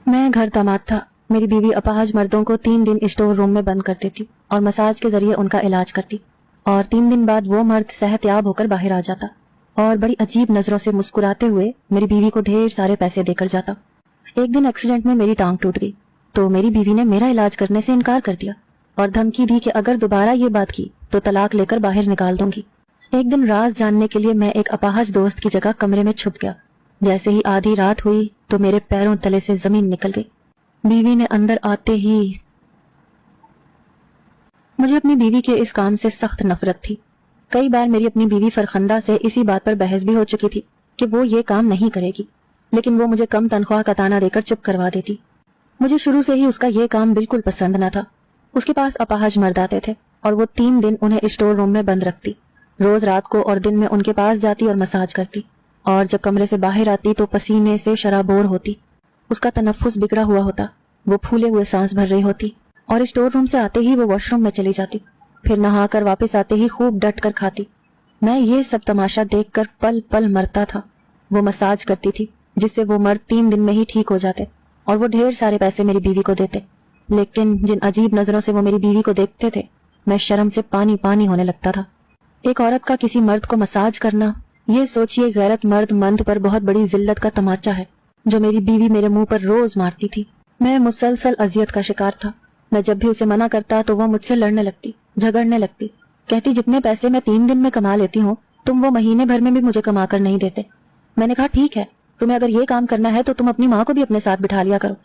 मैं घर दामाद था। मेरी बीवी अपाहज मर्दों को 3 दिन स्टोर रूम में बंद कर देती और मसाज के जरिए उनका इलाज करती, और 3 दिन बाद वो मर्द सेहतयाब होकर बाहर आ जाता और बड़ी अजीब नजरों से मुस्कुराते हुए मेरी बीवी को ढेर सारे पैसे देकर जाता। एक दिन एक्सीडेंट में मेरी टांग टूट गई तो मेरी बीवी ने मेरा इलाज करने से इनकार कर दिया और धमकी दी कि अगर दोबारा ये बात की तो तलाक लेकर बाहर निकाल दूंगी। एक दिन राज जानने के लिए मैं एक अपाहज दोस्त की जगह कमरे में छुप गया। जैसे ही आधी रात हुई तो मेरे पैरों तले से जमीन निकल गई। बीवी ने अंदर आते ही मुझे अपनी बीवी के इस काम से सख्त नफरत थी। कई बार मेरी अपनी बीवी फरखंदा से इसी बात पर बहस भी हो चुकी थी कि वो ये काम नहीं करेगी, लेकिन वो मुझे कम तनख्वाह का ताना देकर चुप करवा देती। मुझे शुरू से ही उसका ये काम बिल्कुल पसंद न था। उसके पास अपाहज मर्द आते थे और वो 3 दिन उन्हें स्टोर रूम में बंद रखती। रोज रात को और दिन में उनके पास जाती और मसाज करती, और जब कमरे से बाहर आती तो पसीने से शराबोर होती। उसका तनफ्फुस बिगड़ा हुआ होता, वो फूले हुए सांस भर रही होती और स्टोर रूम से आते ही वो वॉशरूम में चली जाती, फिर नहाकर वापस आते ही खूब डट कर खाती। मैं ये सब तमाशा देखकर पल पल मरता था। वो मसाज करती थी जिससे वो मर्द 3 दिन में ही ठीक हो जाते और वो ढेर सारे पैसे मेरी बीवी को देते, लेकिन जिन अजीब नजरों से वो मेरी बीवी को देखते थे मैं शर्म से पानी पानी होने लगता था। एक औरत का किसी मर्द को मसाज करना, ये सोचिए गैरतमंद मंद पर बहुत बड़ी जिल्लत का तमाचा है जो मेरी बीवी मेरे मुंह पर रोज मारती थी। मैं मुसलसल अजियत का शिकार था। मैं जब भी उसे मना करता तो वो मुझसे लड़ने लगती, झगड़ने लगती, कहती जितने पैसे मैं 3 दिन में कमा लेती हूँ तुम वो महीने भर में भी मुझे कमा कर नहीं देते। मैंने कहा ठीक है, तुम्हें अगर ये काम करना है तो तुम अपनी माँ को भी अपने साथ बिठा लिया करो।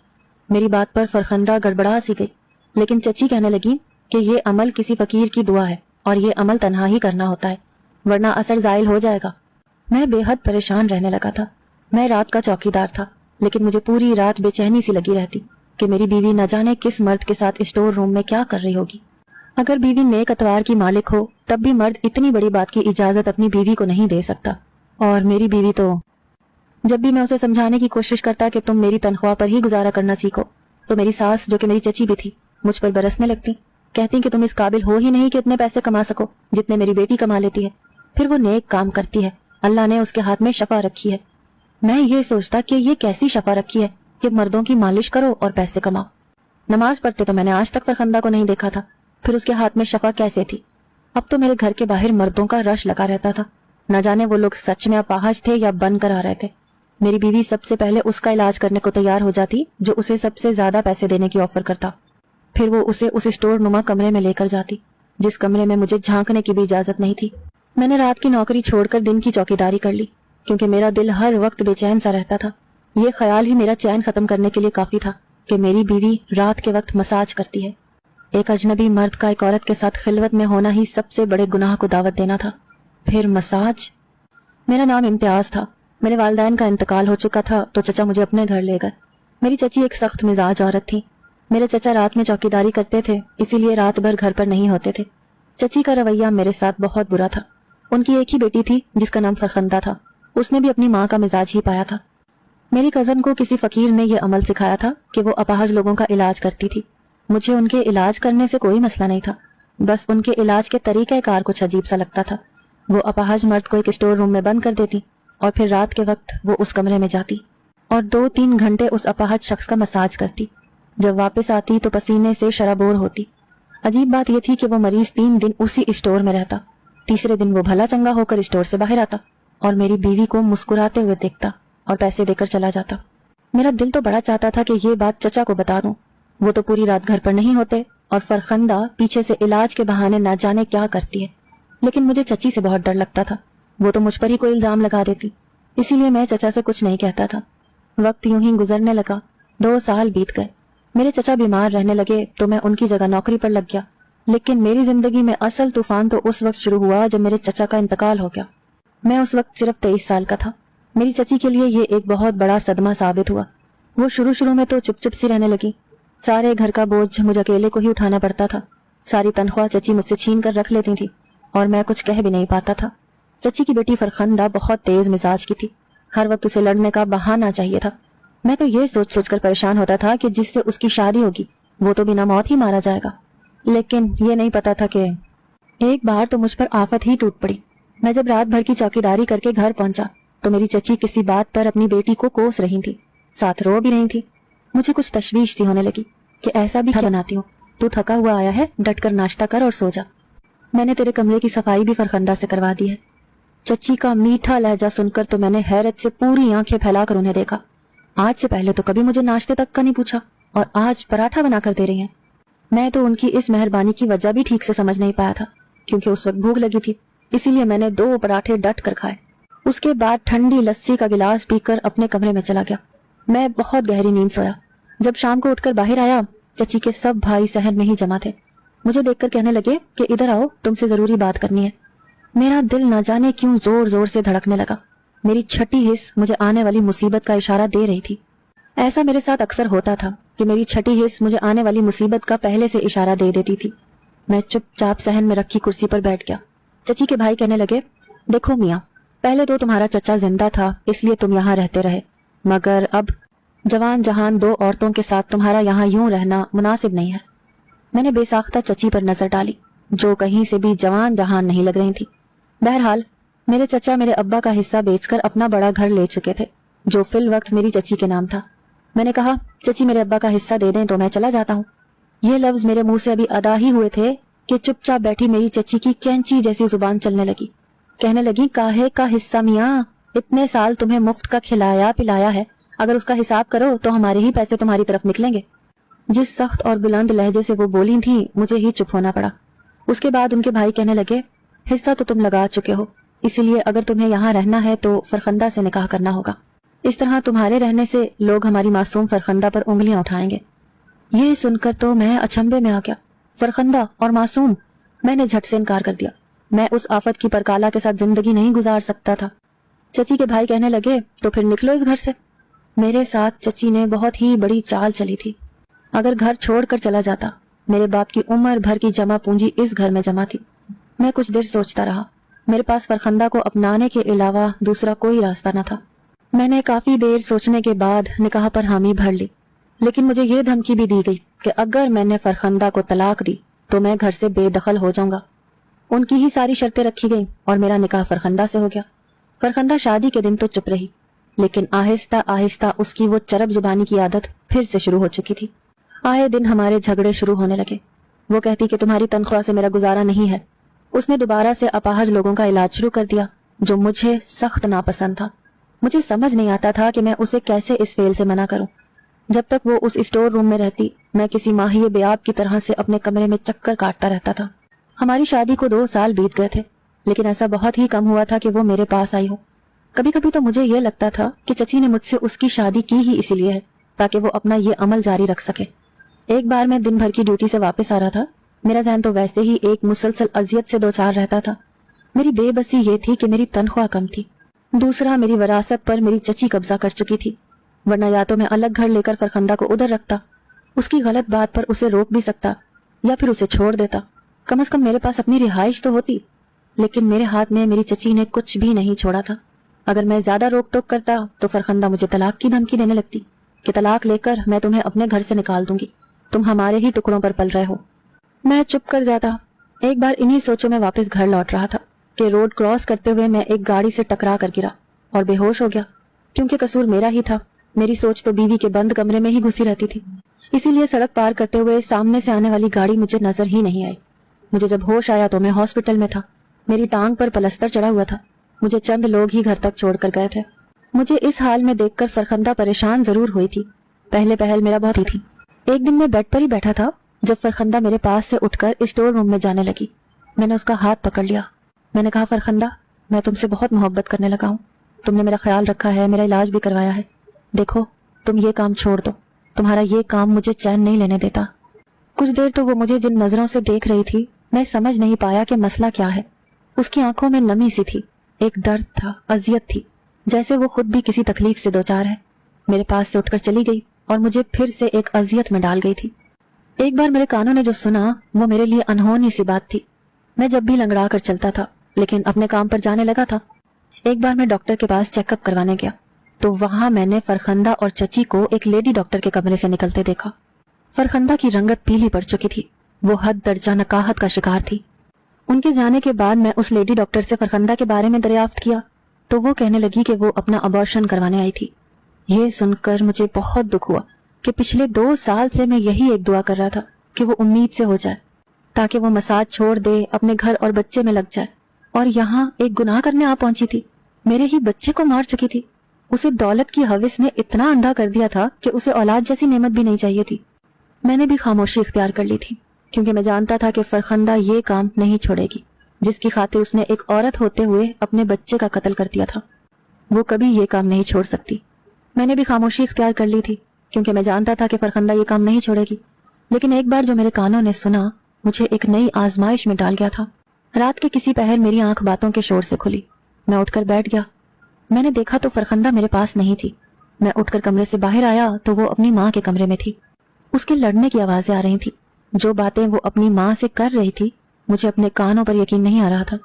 मेरी बात पर फरखंदा गड़बड़ा सी गई, लेकिन चची कहने लगी कि ये अमल किसी फकीर की दुआ है और ये अमल तन्हा ही करना होता है, वरना असर जायल हो जाएगा। मैं बेहद परेशान रहने लगा था। मैं रात का चौकीदार था, लेकिन मुझे पूरी रात बेचैनी सी लगी रहती कि मेरी बीवी न जाने किस मर्द के साथ स्टोर रूम में क्या कर रही होगी। अगर बीवी नेक अतवार की मालिक हो तब भी मर्द इतनी बड़ी बात की इजाजत अपनी बीवी को नहीं दे सकता, और मेरी बीवी तो जब भी मैं उसे समझाने की कोशिश करता कि तुम मेरी तनख्वाह पर ही गुजारा करना सीखो तो मेरी सास, जो कि मेरी चची भी थी, मुझ पर बरसने लगती, कहती कि तुम इस काबिल हो ही नहीं कि इतने पैसे कमा सको जितने मेरी बेटी कमा लेती है। फिर वो नेक काम करती है, अल्लाह ने उसके हाथ में शफा रखी है। मैं ये सोचता कि ये कैसी शफा रखी है कि मर्दों की मालिश करो और पैसे कमाओ। नमाज पढ़ते तो मैंने आज तक फरखंदा को नहीं देखा था, फिर उसके हाथ में शफा कैसे थी। अब तो मेरे घर के बाहर मर्दों का रश लगा रहता था। न जाने वो लोग सच में अपाहज थे या बन कर आ रहे थे। मेरी बीवी सबसे पहले उसका इलाज करने को तैयार हो जाती जो उसे सबसे ज्यादा पैसे देने की ऑफर करता। फिर वो उसे उस स्टोर नुमा कमरे में लेकर जाती जिस कमरे में मुझे झांकने की भी इजाजत नहीं थी। मैंने रात की नौकरी छोड़कर दिन की चौकीदारी कर ली, क्योंकि मेरा दिल हर वक्त बेचैन सा रहता था। ये ख्याल ही मेरा चैन खत्म करने के लिए काफी था कि मेरी बीवी रात के वक्त मसाज करती है। एक अजनबी मर्द का एक औरत के साथ खिलवत में होना ही सबसे बड़े गुनाह को दावत देना था। फिर मसाज। मेरा नाम इम्तियाज था। मेरे वालिदैन का इंतकाल हो चुका था तो चचा मुझे अपने घर ले गए। मेरी चची एक सख्त मिजाज औरत थी। मेरे चचा रात में चौकीदारी करते थे, इसीलिए रात भर घर पर नहीं होते थे। चची का रवैया मेरे साथ बहुत बुरा था। उनकी एक ही बेटी थी जिसका नाम फरखंदा था। उसने भी अपनी माँ का मिजाज ही पाया था। मेरी कजन को किसी फकीर ने यह अमल सिखाया था कि वो अपाहज लोगों का इलाज करती थी। मुझे उनके इलाज करने से कोई मसला नहीं था, बस उनके इलाज के तरीके कार कुछ अजीब सा लगता था। वो अपाहज मर्द को एक स्टोर रूम में बंद कर देती और फिर रात के वक्त वो उस कमरे में जाती और 2-3 घंटे उस अपाहज शख्स का मसाज करती। जब वापस आती तो पसीने से शराबोर होती। अजीब बात यह थी कि वो मरीज 3 दिन उसी स्टोर में रहता। तीसरे दिन वो भला चंगा होकर स्टोर से बाहर आता और मेरी बीवी को मुस्कुराते हुए देखता और पैसे देकर चला जाता। मेरा दिल तो बड़ा चाहता था कि ये बात चचा को बता दूं। वो तो पूरी रात घर पर नहीं होते और फरखंदा पीछे से इलाज के बहाने न जाने क्या करती है, लेकिन मुझे चची से बहुत डर लगता था। वो तो मुझ पर ही कोई इल्जाम लगा देती, इसीलिए मैं चचा से कुछ नहीं कहता था। वक्त यूं ही गुजरने लगा। 2 साल बीत गए। मेरे चचा बीमार रहने लगे तो मैं उनकी जगह नौकरी पर लग गया, लेकिन मेरी जिंदगी में असल तूफान तो उस वक्त शुरू हुआ जब मेरे चचा का इंतकाल हो गया। मैं उस वक्त सिर्फ 23 साल का था। मेरी चची के लिए ये एक बहुत बड़ा सदमा साबित हुआ। वो शुरू में तो चुप चुप सी रहने लगी। सारे घर का बोझ मुझे अकेले को ही उठाना पड़ता था। सारी तनख्वाह चची मुझसे छीन कर रख लेती थी और मैं कुछ कह भी नहीं पाता था। चची की बेटी फरखंदा बहुत तेज मिजाज की थी। हर वक्त उसे लड़ने का बहाना चाहिए था। मैं तो ये सोच सोच कर परेशान होता था कि जिससे उसकी शादी होगी वो तो बिना मौत ही मारा जाएगा, लेकिन ये नहीं पता था कि एक बार तो मुझ पर आफत ही टूट पड़ी। मैं जब रात भर की चौकीदारी करके घर पहुंचा तो मेरी चची किसी बात पर अपनी बेटी को कोस रही थी, साथ रो भी रही थी। मुझे कुछ तशवीश सी होने लगी कि ऐसा भी क्या बनाती हूँ, तू थका हुआ आया है, डट कर नाश्ता कर और सो जा। मैंने तेरे कमरे की सफाई भी फरखंदा से करवा दी है। चच्ची का मीठा लहजा सुनकर तो मैंने हैरत से पूरी आंखें फैलाकर उन्हें देखा। आज से पहले तो कभी मुझे नाश्ते तक का नहीं पूछा और आज पराठा बनाकर दे रही हैं। मैं तो उनकी इस मेहरबानी की वजह भी ठीक से समझ नहीं पाया था, क्योंकि उस वक्त भूख लगी थी, इसीलिए मैंने 2 पराठे डट कर खाए। उसके बाद ठंडी लस्सी का गिलास पीकर अपने कमरे में चला गया। मैं बहुत गहरी नींद सोया। जब शाम को उठकर बाहर आया, चच्ची के सब भाई सहन में ही जमा थे। मुझे देखकर कहने लगे कि इधर आओ, तुमसे जरूरी बात करनी है। मेरा दिल न जाने क्यों जोर जोर से धड़कने लगा। मेरी छठी हिस्स मुझे आने वाली मुसीबत का इशारा दे रही थी। ऐसा मेरे साथ अक्सर होता था कि मेरी छठी हिस्स मुझे आने वाली मुसीबत का पहले से इशारा दे देती थी। मैं चुपचाप सहन में रखी कुर्सी पर बैठ गया। चची के भाई कहने लगे, देखो मियाँ, पहले तो तुम्हारा चचा जिंदा था इसलिए तुम यहाँ रहते रहे, मगर अब जवान जहान 2 औरतों के साथ तुम्हारा यहाँ यूं रहना मुनासिब नहीं है। मैंने बेसाख्ता चची पर नजर डाली, जो कहीं से भी जवान जहान नहीं लग रही थी। बहरहाल मेरे चचा मेरे अब्बा का हिस्सा बेचकर अपना बड़ा घर ले चुके थे, जो फिल वक्त मेरी चची के नाम था। मैंने कहा, चची मेरे अब्बा का हिस्सा दे दें तो मैं चला जाता हूँ। ये लफ्ज मेरे मुंह से अभी अदा ही हुए थे कि चुपचाप बैठी मेरी चची की कैंची जैसी जुबान चलने लगी। कहने लगी, काहे का हिस्सा मियाँ, इतने साल तुम्हें मुफ्त का खिलाया पिलाया है, अगर उसका हिसाब करो तो हमारे ही पैसे तुम्हारी तरफ निकलेंगे। जिस सख्त और बुलंद लहजे से वो बोली थी, मुझे ही चुप होना पड़ा। उसके बाद उनके भाई कहने लगे, हिस्सा तो तुम लगा चुके हो, इसीलिए अगर तुम्हें यहाँ रहना है तो फरखंदा से निकाह करना होगा। इस तरह तुम्हारे रहने से लोग हमारी मासूम फरखंदा पर उंगलियां उठाएंगे। ये सुनकर तो मैं अचंभे में आ गया। फरखंदा और मासूम, मैंने झट से इनकार कर दिया। मैं उस आफत की परकाला के साथ जिंदगी नहीं गुजार सकता था। चची के भाई कहने लगे, तो फिर निकलो इस घर से। मेरे साथ चची ने बहुत ही बड़ी चाल चली थी। अगर घर छोड़कर चला जाता, मेरे बाप की उम्र भर की जमा पूंजी इस घर में जमा थी। मैं कुछ देर सोचता रहा। मेरे पास फरखंदा को अपनाने के अलावा दूसरा कोई रास्ता न था। मैंने काफी देर सोचने के बाद निकाह पर हामी भर ली, लेकिन मुझे ये धमकी भी दी गई कि अगर मैंने फरखंदा को तलाक दी तो मैं घर से बेदखल हो जाऊंगा। उनकी ही सारी शर्तें रखी गई और मेरा निकाह फरखंदा से हो गया। फरखंदा शादी के दिन तो चुप रही, लेकिन आहिस्ता आहिस्ता उसकी वो चरब जुबानी की आदत फिर से शुरू हो चुकी थी। आए दिन हमारे झगड़े शुरू होने लगे। वो कहती कि तुम्हारी तनख्वाह से मेरा गुजारा नहीं है। उसने दोबारा से अपाहज लोगों का इलाज शुरू कर दिया, जो मुझे सख्त नापसंद था। मुझे समझ नहीं आता था कि मैं उसे कैसे इस फेल से मना करूं। जब तक वो उस स्टोर रूम में रहती, मैं किसी माहिए बेआब की तरह से अपने कमरे में चक्कर काटता रहता था। हमारी शादी को 2 साल बीत गए थे, लेकिन ऐसा बहुत ही कम हुआ था कि वो मेरे पास आई हो। कभी कभी तो मुझे ये लगता था कि चची ने मुझसे उसकी शादी की ही इसीलिए है ताकि वो अपना ये अमल जारी रख सके। एक बार मैं दिन भर की ड्यूटी से वापस आ रहा था। मेरा ज़हन तो वैसे ही एक मुसलसल अजियत से 2-4 रहता था। मेरी बेबसी ये थी कि मेरी तनख्वाह कम थी, दूसरा मेरी विरासत पर मेरी चची कब्जा कर चुकी थी, वरना या तो मैं अलग घर लेकर फरखंदा को उधर रखता, उसकी गलत बात पर उसे रोक भी सकता, या फिर उसे छोड़ देता। कम से कम मेरे पास अपनी रिहाइश तो होती। लेकिन मेरे हाथ में मेरी चची ने कुछ भी नहीं छोड़ा था। अगर मैं ज्यादा रोक टोक करता तो फरखंदा मुझे तलाक की धमकी देने लगती कि तलाक लेकर मैं तुम्हें अपने घर से निकाल दूंगी, तुम हमारे ही टुकड़ों पर पल रहे हो। मैं चुप कर जाता। एक बार इन्हीं सोचों में वापस घर लौट रहा था कि रोड क्रॉस करते हुए मैं एक गाड़ी से टकरा कर गिरा और बेहोश हो गया। क्योंकि कसूर मेरा ही था, मेरी सोच तो बीवी के बंद कमरे में ही घुसी रहती थी, इसीलिए सड़क पार करते हुए सामने से आने वाली गाड़ी मुझे नजर ही नहीं आई। मुझे जब होश आया तो मैं हॉस्पिटल में था। मेरी टांग पर पलस्तर चढ़ा हुआ था। मुझे चंद लोग ही घर तक छोड़कर गए थे। मुझे इस हाल में देखकर फरखंदा परेशान जरूर हुई थी। पहले पहल मेरा बहुत ही थी। एक दिन मैं बेड पर ही बैठा था जब फरखंदा मेरे पास से उठकर स्टोर रूम में जाने लगी। मैंने उसका हाथ पकड़ लिया। मैंने कहा, फरखंदा, मैं तुमसे बहुत मोहब्बत करने लगा हूँ। तुमने मेरा ख्याल रखा है, मेरा इलाज भी करवाया है। देखो, तुम ये काम छोड़ दो। तुम्हारा ये काम मुझे चैन नहीं लेने देता। कुछ देर तो वो मुझे जिन नजरों से देख रही थी, मैं समझ नहीं पाया कि मसला क्या है। उसकी आंखों में नमी सी थी, एक दर्द था, अजियत थी, जैसे वो खुद भी किसी तकलीफ से 2-4 है। मेरे पास से उठकर चली गई और मुझे फिर से एक अजियत में डाल गई थी। एक बार मेरे कानों ने जो सुना वो मेरे लिए अनहोनी सी बात थी। मैं जब भी लंगड़ा कर चलता था, लेकिन अपने काम पर जाने लगा था। एक बार मैं डॉक्टर के पास चेकअप करवाने गया तो वहां मैंने फरखंदा और चची को एक लेडी डॉक्टर के कमरे से निकलते देखा। फरखंदा की रंगत पीली पड़ चुकी थी, वो हद दर्जा नकाहत का शिकार थी। उनके जाने के बाद मैं उस लेडी डॉक्टर से फरखंदा के बारे में दरियाफ्त किया तो वो कहने लगी कि वो अपना अबॉर्शन करवाने आई थी। ये सुनकर मुझे बहुत दुख हुआ کہ پچھلے 2 سال سے میں یہی ایک دعا کر رہا تھا کہ وہ امید سے ہو جائے، تاکہ وہ مساج چھوڑ دے، اپنے گھر اور بچے میں لگ جائے، اور یہاں ایک گناہ کرنے آ پہنچی تھی، میرے ہی بچے کو مار چکی تھی۔ اسے دولت کی ہوس نے اتنا اندھا کر دیا تھا کہ اسے اولاد جیسی نعمت بھی نہیں چاہیے تھی۔ میں نے بھی خاموشی اختیار کر لی تھی، کیونکہ میں جانتا تھا کہ فرخندہ یہ کام نہیں چھوڑے گی جس کی خاطر اس نے ایک عورت ہوتے ہوئے اپنے بچے کا قتل کر دیا تھا۔ وہ کبھی یہ کام نہیں چھوڑ سکتی۔ میں نے بھی خاموشی اختیار کر لی تھی، کیونکہ میں جانتا تھا کہ فرخندہ یہ کام نہیں چھوڑے گی، لیکن ایک بار جو میرے کانوں نے سنا مجھے ایک نئی آزمائش میں ڈال گیا تھا۔ رات کے کسی پہر میری آنکھ باتوں کے شور سے کھلی۔ میں اٹھ کر بیٹھ گیا۔ میں نے دیکھا تو فرخندہ میرے پاس نہیں تھی۔ میں اٹھ کر کمرے سے باہر آیا تو وہ اپنی ماں کے کمرے میں تھی۔ اس کے لڑنے کی آوازیں آ رہی تھی۔ جو باتیں وہ اپنی ماں سے کر رہی تھی مجھے اپنے کانوں پر یقین نہیں آ رہا تھا۔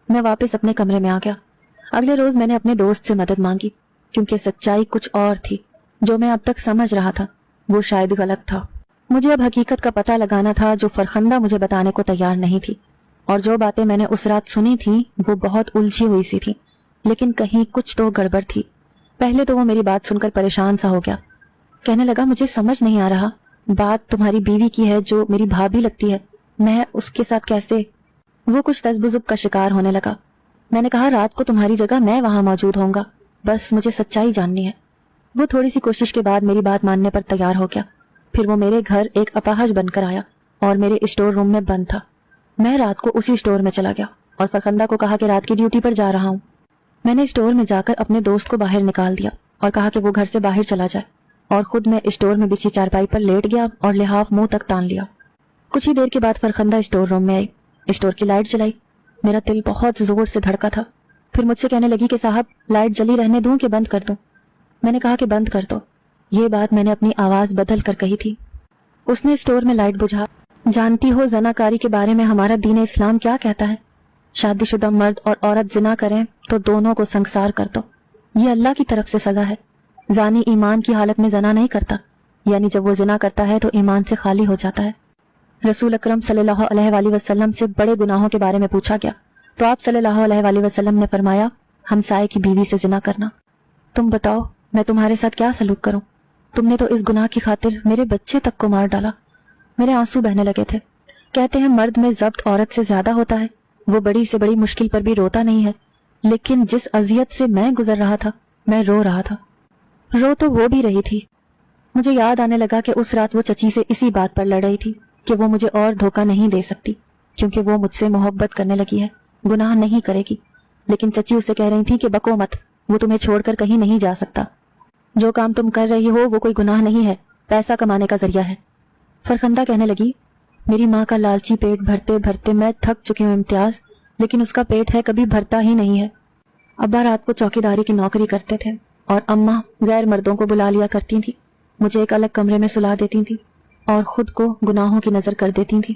میں واپس اپنے کمرے میں آ گیا۔ اگلے روز میں نے اپنے دوست سے مدد مانگی، کیونکہ سچائی کچھ اور تھی۔ جو میں اب تک سمجھ رہا تھا وہ شاید غلط تھا۔ مجھے اب حقیقت کا پتہ لگانا تھا جو فرخندہ مجھے بتانے کو تیار نہیں تھی، اور جو باتیں میں نے اس رات سنی تھیں وہ بہت الجھی ہوئی سی تھی، لیکن کہیں کچھ تو گڑبڑ تھی۔ پہلے تو وہ میری بات سن کر پریشان سا ہو گیا۔ کہنے لگا مجھے سمجھ نہیں آ رہا، بات تمہاری بیوی کی ہے جو میری بھابھی لگتی ہے، میں اس کے ساتھ کیسے؟ وہ کچھ تذبذب کا شکار ہونے لگا۔ میں نے کہا رات کو تمہاری جگہ میں وہاں موجود ہوں گا، بس مجھے سچائی جاننی ہے۔ وہ تھوڑی سی کوشش کے بعد میری بات ماننے پر تیار ہو گیا۔ پھر وہ میرے گھر ایک اپاہج بن کر آیا اور میرے اسٹور روم میں بند تھا۔ میں رات کو اسی اسٹور میں چلا گیا اور فرخندہ کو کہا کہ رات کی ڈیوٹی پر جا رہا ہوں۔ میں نے اسٹور میں جا کر اپنے دوست کو باہر نکال دیا اور کہا کہ وہ گھر سے باہر چلا جائے، اور خود میں اسٹور میں بچھی چارپائی پر لیٹ گیا اور لحاف منہ تک تان لیا۔ کچھ ہی دیر کے بعد فرخندہ اسٹور روم میں آئی، اسٹور کی لائٹ جلائی۔ میرا دل بہت زور سے دھڑکا تھا۔ پھر مجھ سے کہنے لگی کہ صاحب لائٹ جلی رہنے دوں کہ بند کر دوں؟ میں نے کہا کہ بند کر دو۔ یہ بات میں نے اپنی آواز بدل کر کہی تھی۔ اس نے اسٹور میں لائٹ بجھا۔ جانتی ہو زناکاری کے بارے میں ہمارا دین اسلام کیا کہتا ہے؟ شادی شدہ مرد اور عورت زنا کریں تو دونوں کو سنگسار کر دو، یہ اللہ کی طرف سے سزا ہے۔ زانی ایمان کی حالت میں زنا نہیں کرتا، یعنی جب وہ زنا کرتا ہے تو ایمان سے خالی ہو جاتا ہے۔ رسول اکرم صلی اللہ علیہ وآلہ وسلم سے بڑے گناہوں کے بارے میں پوچھا گیا تو آپ صلی اللہ علیہ وآلہ وسلم نے فرمایا ہمسائے کی بیوی سے زنا کرنا۔ تم بتاؤ میں تمہارے ساتھ کیا سلوک کروں؟ تم نے تو اس گناہ کی خاطر میرے بچے تک کو مار ڈالا۔ میرے آنسو بہنے لگے تھے۔ کہتے ہیں مرد میں ضبط عورت سے زیادہ ہوتا ہے، وہ بڑی سے بڑی مشکل پر بھی روتا نہیں ہے، لیکن جس اذیت سے میں گزر رہا تھا میں رو رہا تھا۔ رو تو وہ بھی رہی تھی۔ مجھے یاد آنے لگا کہ اس رات وہ چچی سے اسی بات پر لڑ رہی تھی کہ وہ مجھے اور دھوکہ نہیں دے سکتی، کیونکہ وہ مجھ سے محبت کرنے لگی ہے، گناہ نہیں کرے گی۔ لیکن چچی اسے کہہ رہی تھی کہ بکو مت، وہ تمہیں چھوڑ کر کہیں نہیں جا سکتا، جو کام تم کر رہی ہو وہ کوئی گناہ نہیں ہے، پیسہ کمانے کا ذریعہ ہے۔ فرخندہ کہنے لگی میری ماں کا لالچی پیٹ بھرتے بھرتے میں تھک چکی ہوں امتیاز، لیکن اس کا پیٹ ہے کبھی بھرتا ہی نہیں ہے۔ ابا رات کو چوکیداری کی نوکری کرتے تھے اور اماں غیر مردوں کو بلا لیا کرتی تھی، مجھے ایک الگ کمرے میں سلا دیتی تھی اور خود کو گناہوں کی نظر کر دیتی تھی۔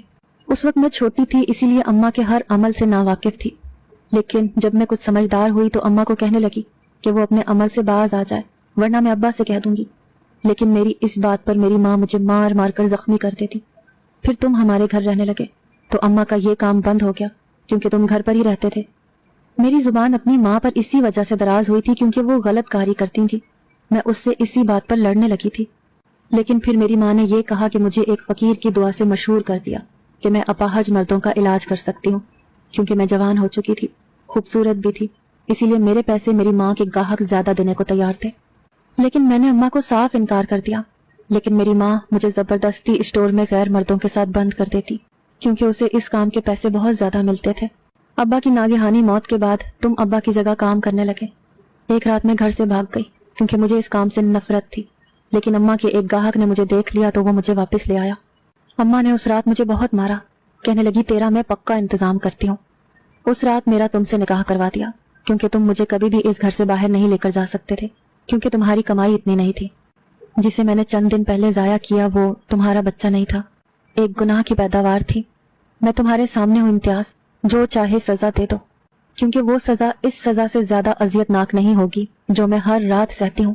اس وقت میں چھوٹی تھی، اسی لیے اماں کے ہر عمل سے ناواقف تھی، لیکن جب میں کچھ سمجھدار ہوئی تو اماں کو کہنے لگی کہ وہ اپنے عمل سے باز آ جائے ورنہ میں ابا سے کہہ دوں گی۔ لیکن میری اس بات پر میری ماں مجھے مار مار کر زخمی کر دیتی۔ پھر تم ہمارے گھر رہنے لگے تو اماں کا یہ کام بند ہو گیا، کیونکہ تم گھر پر ہی رہتے تھے۔ میری زبان اپنی ماں پر اسی وجہ سے دراز ہوئی تھی کیونکہ وہ غلط کاری کرتی تھی، میں اس سے اسی بات پر لڑنے لگی تھی۔ لیکن پھر میری ماں نے یہ کہا کہ مجھے ایک فقیر کی دعا سے مشہور کر دیا کہ میں اپاہج مردوں کا علاج کر سکتی ہوں، کیونکہ میں جوان ہو چکی تھی، خوبصورت بھی تھی، اسی لیے میرے پیسے میری ماں کے گاہک زیادہ دینے کو تیار تھے۔ لیکن میں نے اماں کو صاف انکار کر دیا، لیکن میری ماں مجھے زبردستی اسٹور میں غیر مردوں کے ساتھ بند کر دیتی، کیونکہ اسے اس کام کے پیسے بہت زیادہ ملتے تھے۔ ابا کی ناگہانی موت کے بعد تم ابا کی جگہ کام کرنے لگے۔ ایک رات میں گھر سے بھاگ گئی کیونکہ مجھے اس کام سے نفرت تھی، لیکن اماں کے ایک گاہک نے مجھے دیکھ لیا تو وہ مجھے واپس لے آیا۔ اماں نے اس رات مجھے بہت مارا، کہنے لگی تیرا میں پکا انتظام کرتی ہوں۔ اس رات میرا تم سے نکاح کروا دیا، کیونکہ تم مجھے کبھی بھی اس گھر سے باہر نہیں لے کر جا سکتے تھے، کیونکہ تمہاری کمائی اتنی نہیں تھی۔ جسے میں نے چند دن پہلے ضائع کیا وہ تمہارا بچہ نہیں تھا، ایک گناہ کی پیداوار تھی۔ میں تمہارے سامنے ہوں امتیاز، جو چاہے سزا دے دو، کیونکہ وہ سزا اس سزا سے زیادہ اذیت ناک نہیں ہوگی جو میں ہر رات سہتی ہوں۔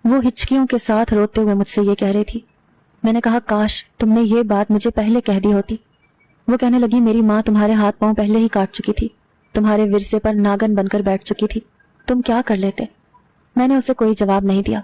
وہ ہچکیوں کے ساتھ روتے ہوئے مجھ سے یہ کہہ رہی تھی۔ میں نے کہا کاش تم نے یہ بات مجھے پہلے کہہ دی ہوتی۔ وہ کہنے لگی میری ماں تمہارے ہاتھ پاؤں پہلے ہی کاٹ چکی تھی، تمہارے ورثے پر ناگن بن کر بیٹھ چکی تھی، تم کیا کر لیتے؟ میں نے اسے کوئی جواب نہیں دیا۔